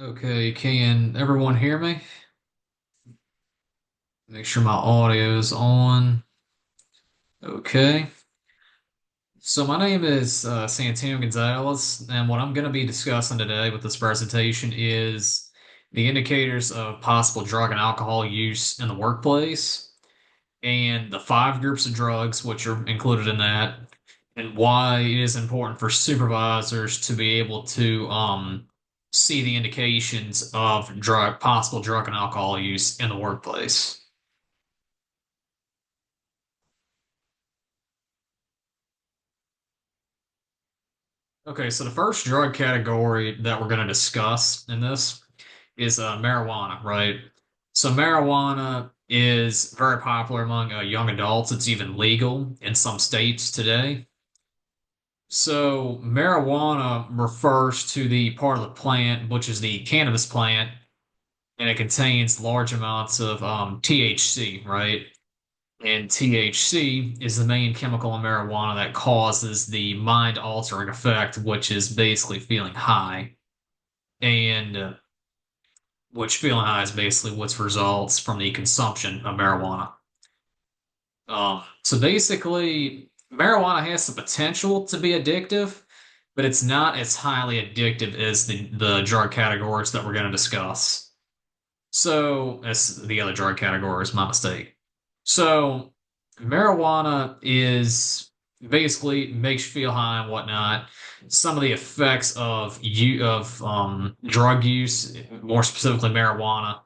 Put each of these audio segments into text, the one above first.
Okay, can everyone hear me? Make sure my audio is on. Okay. So my name is Santino Gonzalez, and what I'm going to be discussing today with this presentation is the indicators of possible drug and alcohol use in the workplace, and the five groups of drugs which are included in that, and why it is important for supervisors to be able to see the indications of possible drug and alcohol use in the workplace. Okay, so the first drug category that we're going to discuss in this is marijuana, right? So marijuana is very popular among young adults. It's even legal in some states today. So marijuana refers to the part of the plant, which is the cannabis plant, and it contains large amounts of THC, right? And THC is the main chemical in marijuana that causes the mind altering effect, which is basically feeling high. And which feeling high is basically what results from the consumption of marijuana. So basically, marijuana has the potential to be addictive, but it's not as highly addictive as the drug categories that we're going to discuss. So, as the other drug categories, my mistake. So, marijuana is basically makes you feel high and whatnot. Some of the effects of drug use, more specifically marijuana,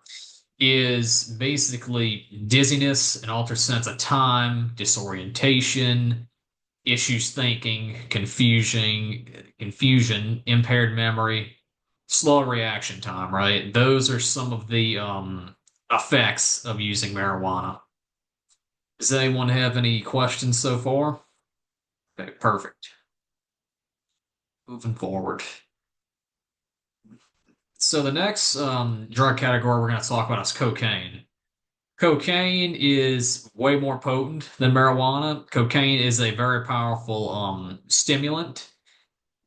is basically dizziness, an altered sense of time, disorientation, issues thinking, confusion, impaired memory, slow reaction time, right? Those are some of the effects of using marijuana. Does anyone have any questions so far? Okay, perfect. Moving forward. So the next drug category we're going to talk about is cocaine. Cocaine is way more potent than marijuana. Cocaine is a very powerful stimulant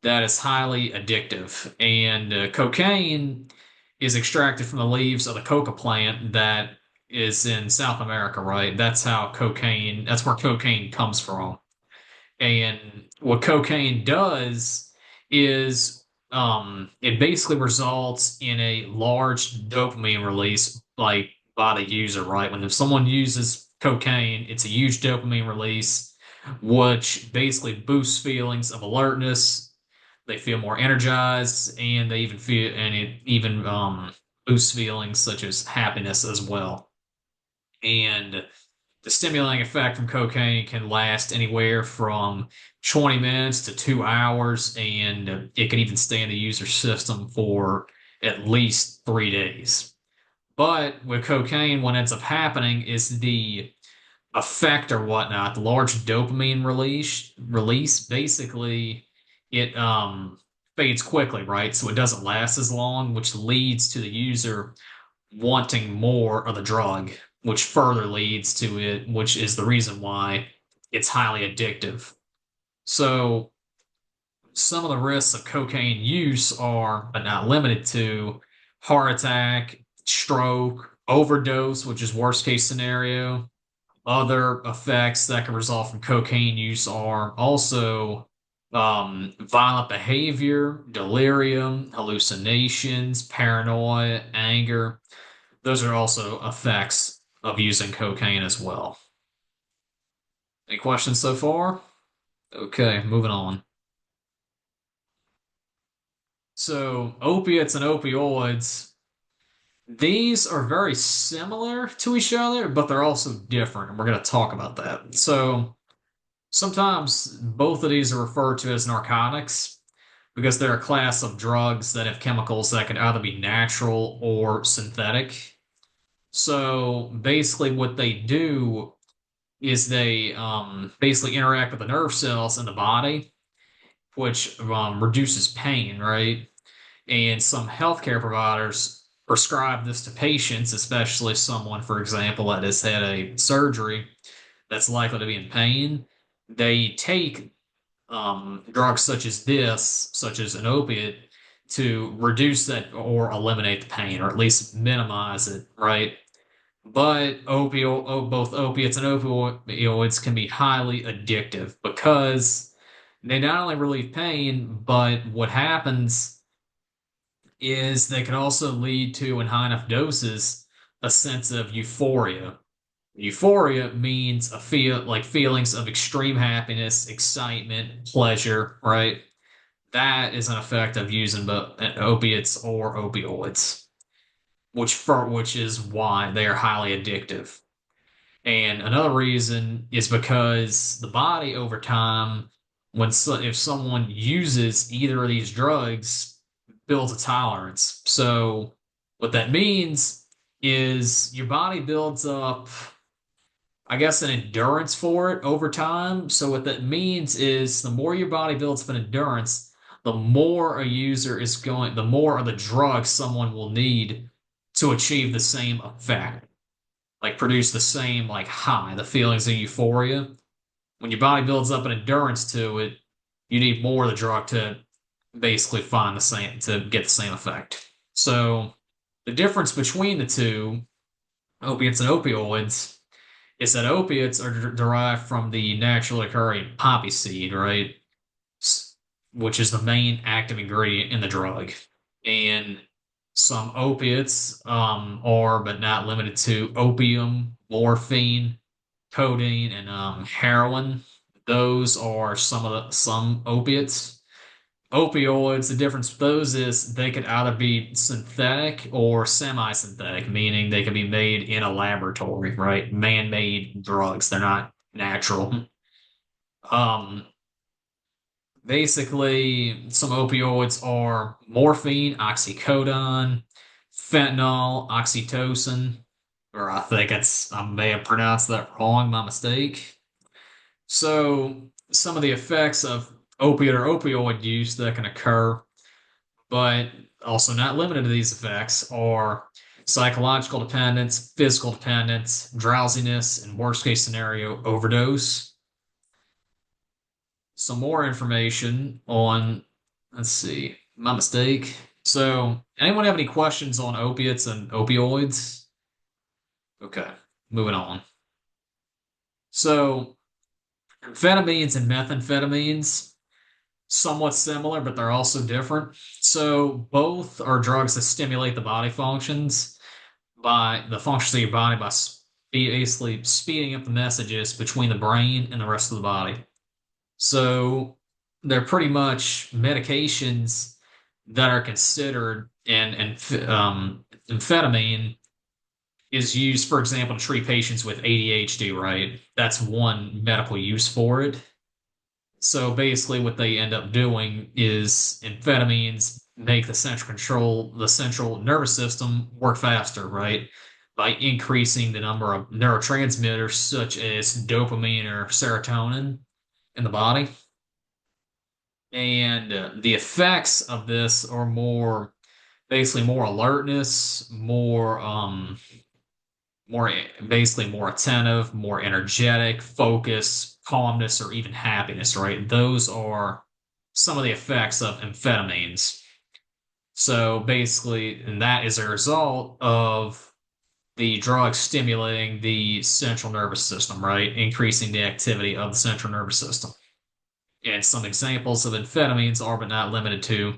that is highly addictive. And cocaine is extracted from the leaves of the coca plant that is in South America, right? That's where cocaine comes from. And what cocaine does is it basically results in a large dopamine release, like by the user, right? When if someone uses cocaine, it's a huge dopamine release, which basically boosts feelings of alertness. They feel more energized, and it even boosts feelings such as happiness as well. And the stimulating effect from cocaine can last anywhere from 20 minutes to 2 hours, and it can even stay in the user system for at least 3 days. But with cocaine, what ends up happening is the effect or whatnot, the large dopamine release basically it fades quickly, right? So it doesn't last as long, which leads to the user wanting more of the drug, which further leads to it, which is the reason why it's highly addictive. So some of the risks of cocaine use are, but not limited to, heart attack, stroke, overdose, which is worst case scenario. Other effects that can result from cocaine use are also violent behavior, delirium, hallucinations, paranoia, anger. Those are also effects of using cocaine as well. Any questions so far? Okay, moving on. So, opiates and opioids, these are very similar to each other, but they're also different, and we're going to talk about that. So, sometimes both of these are referred to as narcotics because they're a class of drugs that have chemicals that can either be natural or synthetic. So, basically, what they do is they basically interact with the nerve cells in the body, which reduces pain, right? And some healthcare providers prescribe this to patients, especially someone, for example, that has had a surgery that's likely to be in pain. They take drugs such as this, such as an opiate, to reduce that or eliminate the pain, or at least minimize it, right? But both opiates and opioids can be highly addictive because they not only relieve pain, but what happens is they can also lead to, in high enough doses, a sense of euphoria. Euphoria means a feel like feelings of extreme happiness, excitement, pleasure, right? That is an effect of using opiates or opioids, which is why they are highly addictive. And another reason is because the body over time, if someone uses either of these drugs, builds a tolerance. So what that means is your body builds up, I guess, an endurance for it over time. So what that means is the more your body builds up an endurance, the more the more of the drug someone will need to achieve the same effect, like produce the same like high, the feelings of euphoria. When your body builds up an endurance to it, you need more of the drug to basically find the same to get the same effect. So the difference between the two, opiates and opioids, is that opiates are derived from the naturally occurring poppy seed, right? Which is the main active ingredient in the drug. And some opiates are, but not limited to, opium, morphine, codeine, and heroin. Those are some opiates. Opioids, the difference with those is they could either be synthetic or semi-synthetic, meaning they can be made in a laboratory, right? Man-made drugs. They're not natural. Um, Basically, some opioids are morphine, oxycodone, fentanyl, oxytocin, or I may have pronounced that wrong, my mistake. So, some of the effects of opiate or opioid use that can occur, but also not limited to these effects, are psychological dependence, physical dependence, drowsiness, and worst case scenario, overdose. Some more information on, let's see, my mistake. So, anyone have any questions on opiates and opioids? Okay, moving on. So, amphetamines and methamphetamines, somewhat similar, but they're also different. So, both are drugs that stimulate the body functions by the functions of your body by basically speeding up the messages between the brain and the rest of the body. So they're pretty much medications that are considered, and amphetamine is used, for example, to treat patients with ADHD, right? That's one medical use for it. So basically, what they end up doing is amphetamines make the central nervous system work faster, right? By increasing the number of neurotransmitters such as dopamine or serotonin in the body. And the effects of this are basically more alertness, basically more attentive, more energetic, focus, calmness, or even happiness, right? Those are some of the effects of amphetamines. So basically, and that is a result of the drug stimulating the central nervous system, right? Increasing the activity of the central nervous system. And some examples of amphetamines are, but not limited to,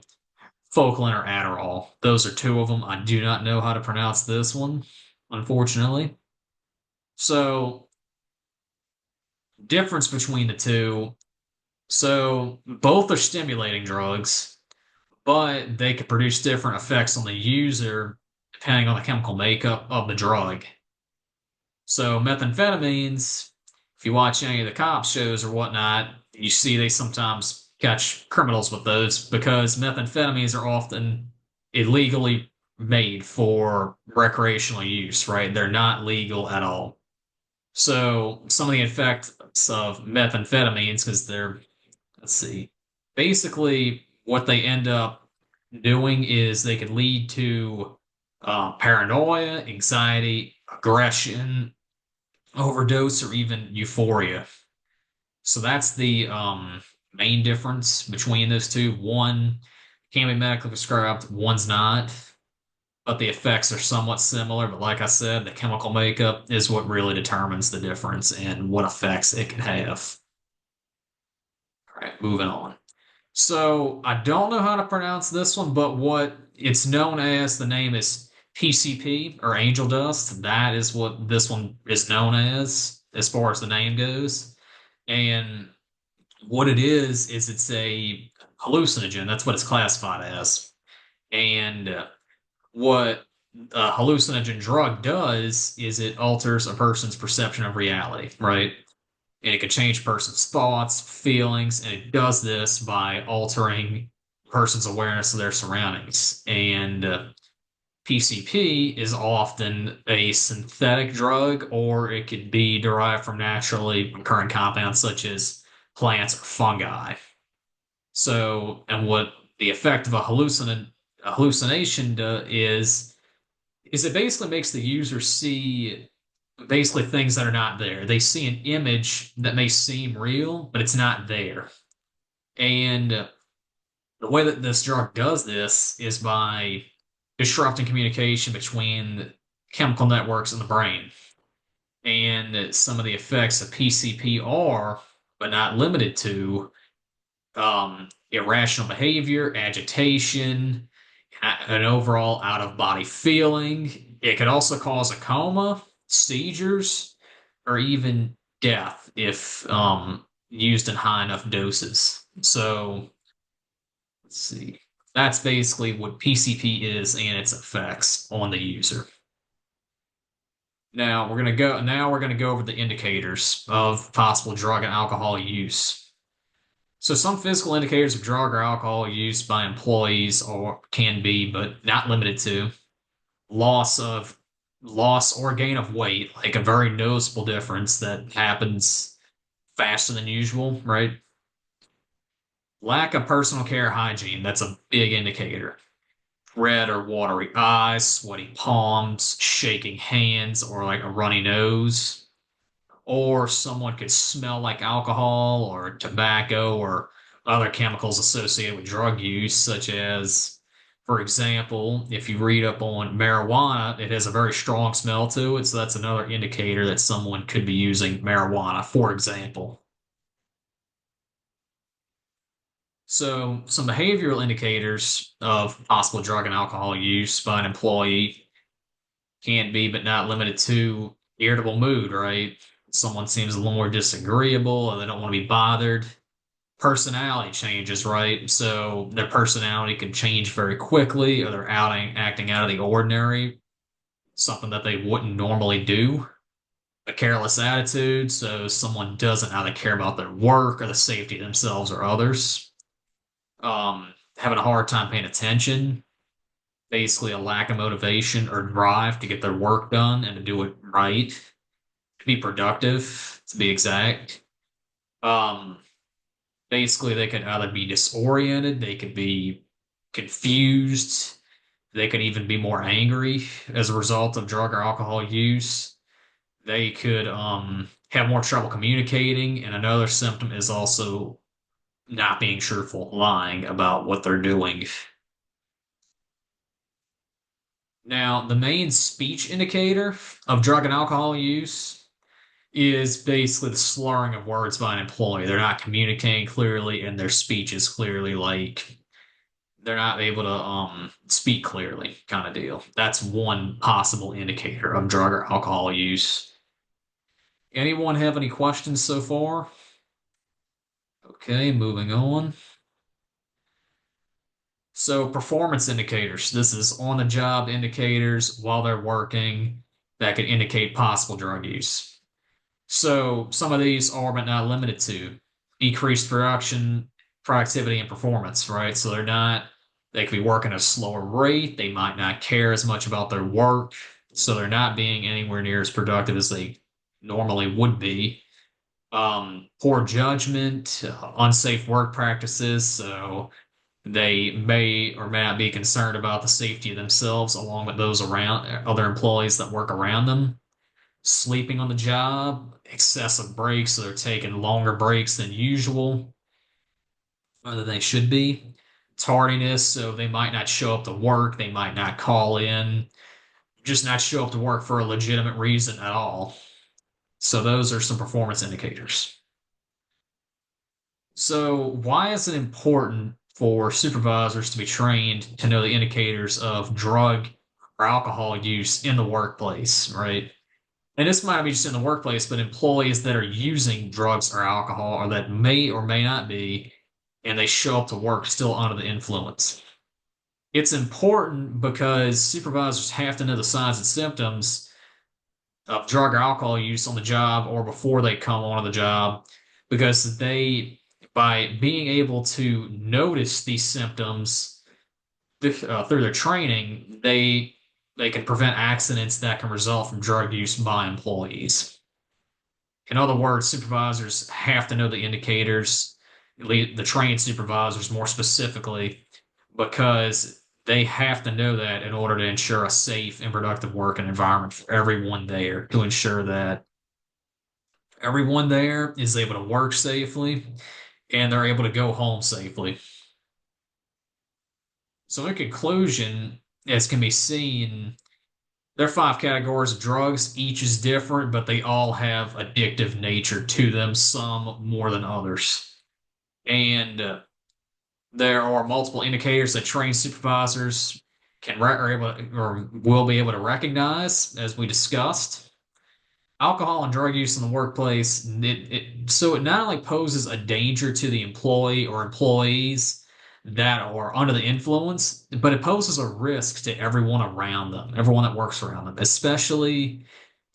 Focalin or Adderall. Those are two of them. I do not know how to pronounce this one, unfortunately. So, difference between the two. So, both are stimulating drugs, but they can produce different effects on the user depending on the chemical makeup of the drug. So, methamphetamines, if you watch any of the cop shows or whatnot, you see they sometimes catch criminals with those because methamphetamines are often illegally made for recreational use, right? They're not legal at all. So some of the effects of methamphetamines, because let's see, basically what they end up doing is they could lead to paranoia, anxiety, aggression, overdose, or even euphoria. So that's the main difference between those two. One can be medically prescribed, one's not, but the effects are somewhat similar. But like I said, the chemical makeup is what really determines the difference in what effects it can have. All right, moving on. So I don't know how to pronounce this one, but what it's known as, the name is PCP or angel dust. That is what this one is known as far as the name goes. And what it is it's a hallucinogen. That's what it's classified as. And what a hallucinogen drug does is it alters a person's perception of reality, right? And it can change a person's thoughts, feelings, and it does this by altering a person's awareness of their surroundings. And PCP is often a synthetic drug, or it could be derived from naturally occurring compounds such as plants or fungi. So, and what the effect of a hallucination is it basically makes the user see basically things that are not there. They see an image that may seem real, but it's not there. And the way that this drug does this is by disrupting communication between chemical networks in the brain. And some of the effects of PCP are, but not limited to, irrational behavior, agitation, an overall out of body feeling. It could also cause a coma, seizures, or even death if used in high enough doses. So let's see. That's basically what PCP is and its effects on the user. Now we're gonna go over the indicators of possible drug and alcohol use. So some physical indicators of drug or alcohol use by employees or can be, but not limited to, loss of loss or gain of weight, like a very noticeable difference that happens faster than usual, right? Lack of personal care hygiene, that's a big indicator. Red or watery eyes, sweaty palms, shaking hands, or like a runny nose. Or someone could smell like alcohol or tobacco or other chemicals associated with drug use, such as, for example, if you read up on marijuana, it has a very strong smell to it. So that's another indicator that someone could be using marijuana, for example. So, some behavioral indicators of possible drug and alcohol use by an employee can be, but not limited to, irritable mood, right? Someone seems a little more disagreeable or they don't want to be bothered. Personality changes, right? So their personality can change very quickly or they're acting out of the ordinary, something that they wouldn't normally do. A careless attitude, so someone doesn't either care about their work or the safety of themselves or others. Having a hard time paying attention, basically a lack of motivation or drive to get their work done and to do it right, to be productive, to be exact. Um, Basically, they could either be disoriented, they could be confused, they could even be more angry as a result of drug or alcohol use. They could have more trouble communicating, and another symptom is also not being truthful, lying about what they're doing. Now, the main speech indicator of drug and alcohol use is basically the slurring of words by an employee. They're not communicating clearly, and their speech is clearly like they're not able to speak clearly, kind of deal. That's one possible indicator of drug or alcohol use. Anyone have any questions so far? Okay, moving on. So, performance indicators. This is on the job indicators while they're working that could indicate possible drug use. So, some of these are, but not limited to, decreased production, productivity, and performance, right? So, they could be working at a slower rate. They might not care as much about their work. So, they're not being anywhere near as productive as they normally would be. Poor judgment, unsafe work practices. So, they may or may not be concerned about the safety of themselves along with those around other employees that work around them. Sleeping on the job, excessive breaks, so they're taking longer breaks than usual, or than they should be. tardiness, so they might not show up to work, they might not call in, just not show up to work for a legitimate reason at all. So those are some performance indicators. So why is it important for supervisors to be trained to know the indicators of drug or alcohol use in the workplace, right? And this might be just in the workplace, but employees that are using drugs or alcohol or that may or may not be, and they show up to work still under the influence. It's important because supervisors have to know the signs and symptoms of drug or alcohol use on the job or before they come on the job, because they, by being able to notice these symptoms through their training, they can prevent accidents that can result from drug use by employees. In other words, supervisors have to know the indicators, the trained supervisors more specifically, because they have to know that in order to ensure a safe and productive working environment for everyone there, to ensure that everyone there is able to work safely and they're able to go home safely. So, in conclusion, as can be seen, there are five categories of drugs. Each is different, but they all have addictive nature to them, some more than others. And there are multiple indicators that trained supervisors can are able to, or will be able to recognize, as we discussed. Alcohol and drug use in the workplace, so it not only poses a danger to the employee or employees that are under the influence, but it poses a risk to everyone around them, everyone that works around them, especially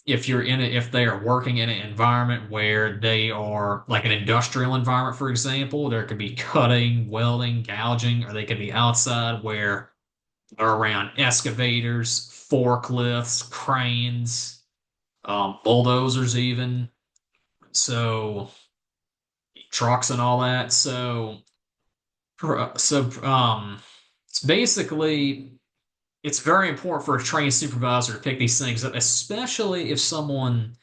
if you're in it, if they are working in an environment where they are like an industrial environment, for example, there could be cutting, welding, gouging, or they could be outside where they're around excavators, forklifts, cranes, bulldozers, even so, trucks and all that. So it's basically it's very important for a trained supervisor to pick these things up, especially if someone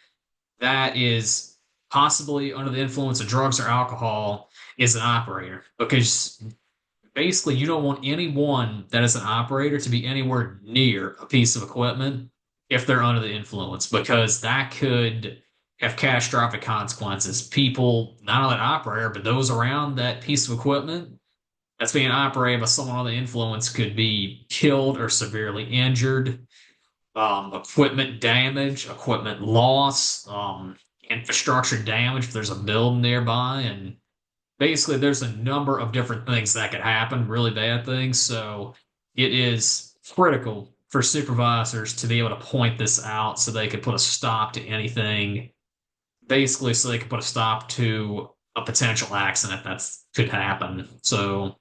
that is possibly under the influence of drugs or alcohol is an operator, because basically you don't want anyone that is an operator to be anywhere near a piece of equipment if they're under the influence, because that could have catastrophic consequences. People, not only the operator, but those around that piece of equipment that's being operated by someone under the influence could be killed or severely injured. Equipment damage, equipment loss, infrastructure damage if there's a building nearby, and basically there's a number of different things that could happen, really bad things. So it is critical for supervisors to be able to point this out so they could put a stop to anything, basically so they could put a stop to a potential accident that could happen. So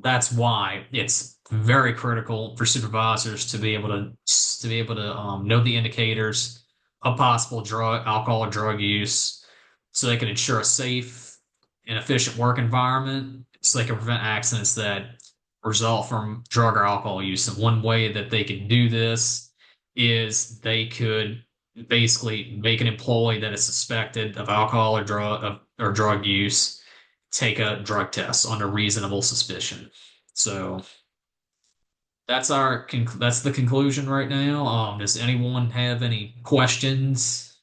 that's why it's very critical for supervisors to be able to know the indicators of possible drug, alcohol, or drug use, so they can ensure a safe and efficient work environment, so they can prevent accidents that result from drug or alcohol use. And one way that they can do this is they could basically make an employee that is suspected of alcohol or drug use take a drug test under reasonable suspicion. So that's the conclusion right now. Does anyone have any questions?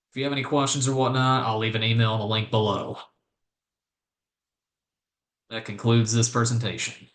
If you have any questions or whatnot, I'll leave an email and a link below. That concludes this presentation.